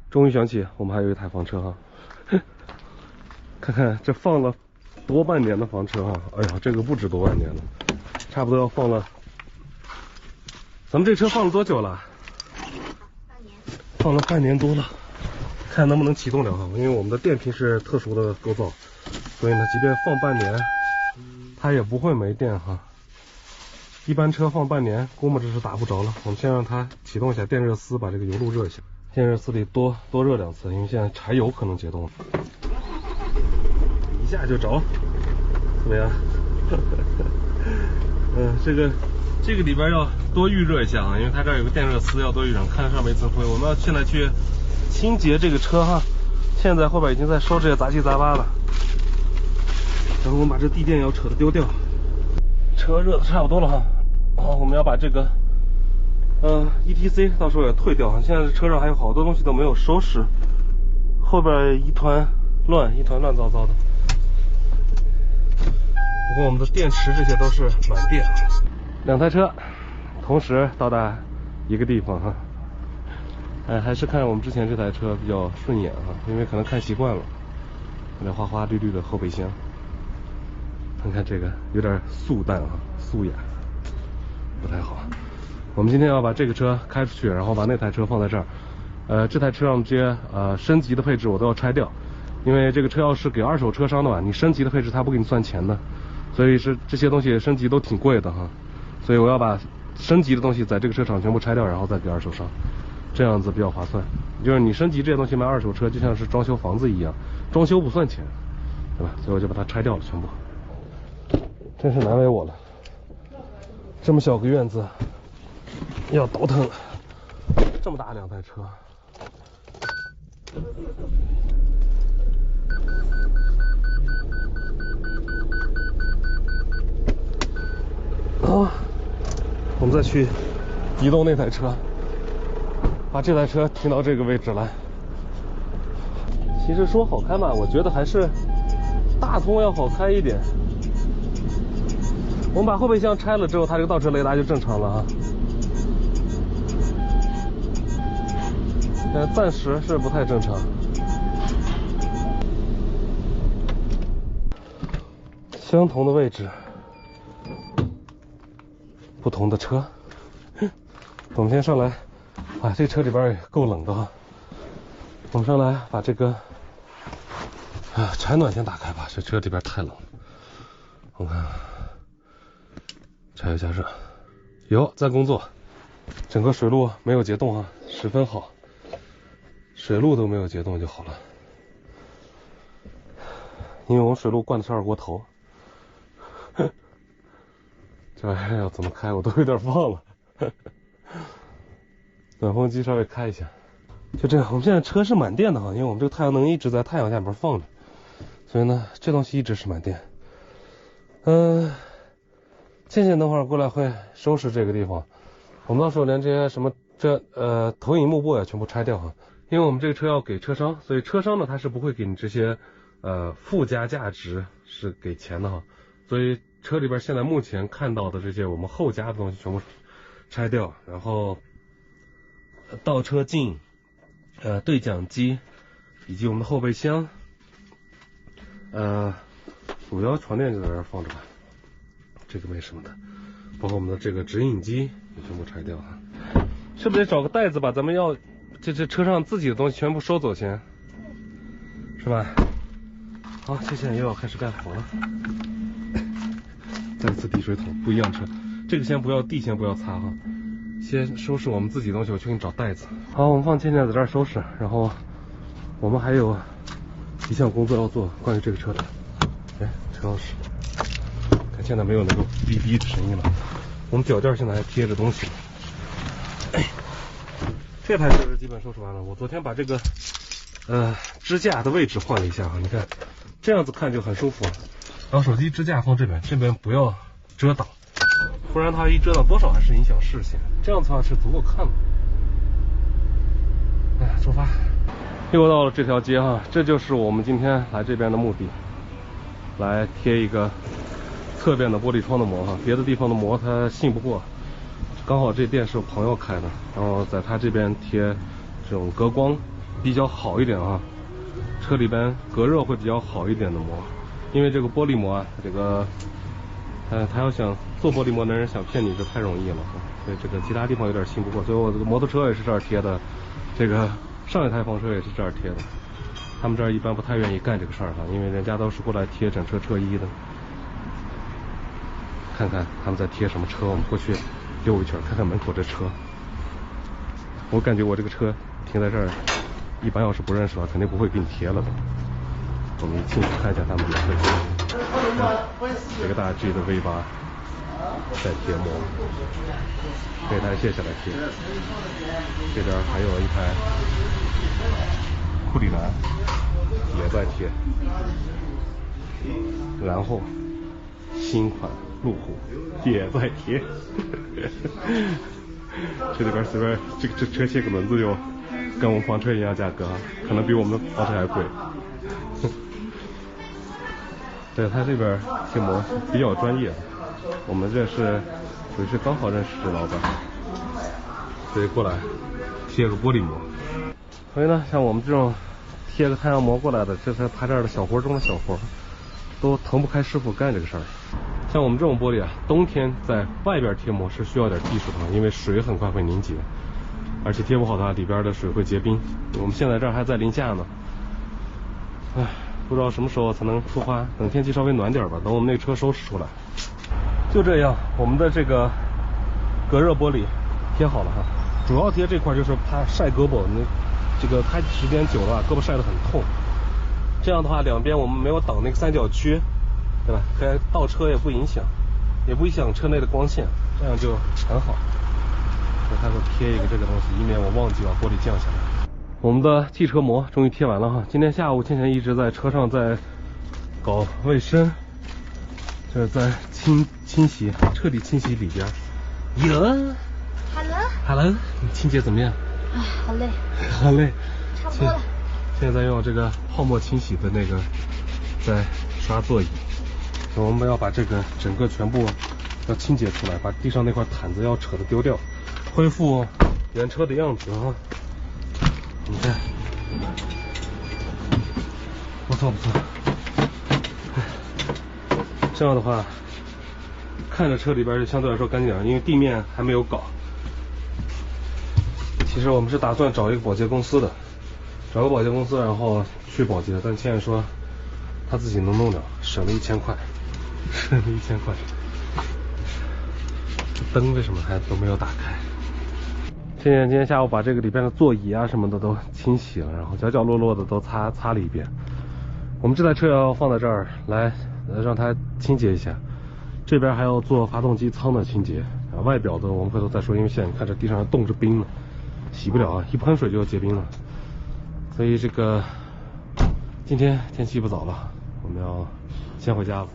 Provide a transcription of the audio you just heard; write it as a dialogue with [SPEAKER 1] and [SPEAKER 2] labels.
[SPEAKER 1] 终于想起我们还有一台房车哈，看看这放了多半年的房车哈，哎呀，这个不止多半年了，差不多要放了。咱们这车放了多久了？
[SPEAKER 2] 半年。
[SPEAKER 1] 放了半年多了，看能不能启动了哈。因为我们的电瓶是特殊的构造，所以呢，即便放半年，它也不会没电哈。一般车放半年，估摸着是打不着了。我们先让它启动一下电热丝，把这个油路热一下。电热丝里多热2次，因为现在柴油可能解冻了。一下就着，怎么样？这个里边要多预热一下啊，因为它这儿有个电热丝要多预热，看着上面一层灰。我们要现在去清洁这个车哈，现在后边已经在收这些杂七杂八了。然后我们把这地垫要扯的丢掉。车热的差不多了哈，好，我们要把这个ETC 到时候也退掉。现在车上还有好多东西都没有收拾，后边一团乱糟糟的。不过我们的电池这些都是满电。2台车同时到达一个地方哈，还是看我们之前这台车比较顺眼哈，因为可能看习惯了。这花花绿绿的后备箱，看看这个有点素淡啊，素雅，不太好。我们今天要把这个车开出去，然后把那台车放在这儿。这台车上这些升级的配置我都要拆掉，因为这个车要是给二手车商的话，你升级的配置他不给你算钱的，所以是这些东西升级都挺贵的哈。所以我要把升级的东西在这个车厂全部拆掉，然后再给二手商，这样子比较划算。就是你升级这些东西卖二手车，就像是装修房子一样，装修不算钱，对吧？所以我就把它拆掉了全部。真是难为我了，这么小个院子要倒腾这么大2台车。我们再去移动那台车，把这台车停到这个位置来。其实说好开嘛，我觉得还是大通要好开一点。我们把后备箱拆了之后，它这个倒车雷达就正常了啊。暂时是不太正常。相同的位置，不同的车。我们先上来，这车里边也够冷的哈。我们上来把这个柴暖先打开吧，这车里边太冷了。我看柴油加热，有在工作，整个水路没有结冻啊，十分好。水路都没有结冻就好了，因为我们水路灌的是2锅头。这玩意儿要怎么开我都有点忘了。暖风机稍微开一下，就这样。我们现在车是满电的哈，因为我们这个太阳能一直在太阳下面放着，所以呢这东西一直是满电。倩倩等会儿过来会收拾这个地方，我们到时候连这些什么投影幕布也全部拆掉哈，因为我们这个车要给车商，所以车商呢他是不会给你这些附加价值是给钱的哈，所以车里边现在目前看到的这些我们后加的东西全部拆掉，然后倒车镜、对讲机以及我们的后备箱，主要床垫就在这儿放着吧，这个没什么的，包括我们的这个直饮机也全部拆掉啊。是不是得找个袋子把咱们要这车上自己的东西全部收走先，是吧？好，现在又要开始干活了。再次滴水桶，不一样车，这个先不要地，先不要擦哈，先收拾我们自己的东西，我去给你找袋子。好，我们放倩倩在这儿收拾，然后我们还有一项工作要做，关于这个车的。车钥匙，看现在没有那个哔哔的声音了。我们脚垫现在还贴着东西。这台车是基本收拾完了。我昨天把这个支架的位置换了一下啊，你看这样子看就很舒服。然后手机支架放这边，这边不要遮挡，不然它一遮挡多少还是影响视线。这样子的话是足够看的。出发。又到了这条街哈，这就是我们今天来这边的目的，来贴一个侧边的玻璃窗的膜哈，别的地方的膜他信不过。刚好这店是我朋友开的，然后在他这边贴这种隔光比较好一点啊，车里边隔热会比较好一点的膜，因为这个玻璃膜啊，这个他要想做玻璃膜的人想骗你就太容易了，所以这个其他地方有点信不过，所以我这个摩托车也是这儿贴的，这个上一台房车也是这儿贴的。他们这儿一般不太愿意干这个事儿哈，因为人家都是过来贴整车车衣的。看看他们在贴什么车，我们过去溜一圈，看看门口这车。我感觉我这个车停在这儿，一般要是不认识的话，肯定不会给你贴了的。我们进去看一下他们的车。这个大 G 的 V8在贴膜，这台卸下来贴。这边还有一台库里南也在贴，然后新款路虎也在贴。这里边随便这车卸个轮子就跟我们房车一样价格，可能比我们的房车还贵。对，他这边贴膜比较专业，我们这是属于是刚好认识这老板，所以过来贴个玻璃膜。所以呢，像我们这种贴个太阳膜过来的，这是他这儿的小活中的小活，都腾不开师傅干这个事儿。像我们这种玻璃啊，冬天在外边贴膜是需要点技术的，因为水很快会凝结，而且贴不好的话，里边的水会结冰。我们现在这儿还在零下呢，唉，不知道什么时候才能出发，等天气稍微暖点吧，等我们那车收拾出来。就这样，我们的这个隔热玻璃贴好了哈，主要贴这块就是怕晒胳膊，那这个开时间久了，胳膊晒得很痛。这样的话，两边我们没有挡那个三角区，对吧？可以倒车也不影响，也不影响车内的光线，这样就很好。所以他说贴一个这个东西，以免我忘记把玻璃降下来。我们的汽车膜终于贴完了哈。今天下午倩倩一直在车上在搞卫生，就是在清洗，彻底清洗里边。哟 ，Hello， 你清洁怎么样？
[SPEAKER 2] 啊，好累，
[SPEAKER 1] 好累，
[SPEAKER 2] 差不多了。
[SPEAKER 1] 现在用这个泡沫清洗的那个在刷座椅，我们要把这个整个全部要清洁出来，把地上那块毯子要扯的丢掉，恢复原车的样子啊！你看，不错不错。这样的话，看着车里边就相对来说干净点，因为地面还没有搞。其实我们是打算找一个保洁公司的，找个保洁公司，然后去保洁。但倩倩说她自己能弄了，省了1000块，省了1000块。灯为什么还都没有打开？倩倩今天下午把这个里边的座椅啊什么的都清洗了，然后角角落落的都擦了一遍。我们这台车要放在这儿来，让它清洁一下。这边还要做发动机舱的清洁啊，外表的我们回头再说，因为现在你看这地上冻着冰了，洗不了啊，一喷水就要结冰了。所以这个今天天气不早了，我们要先回家了。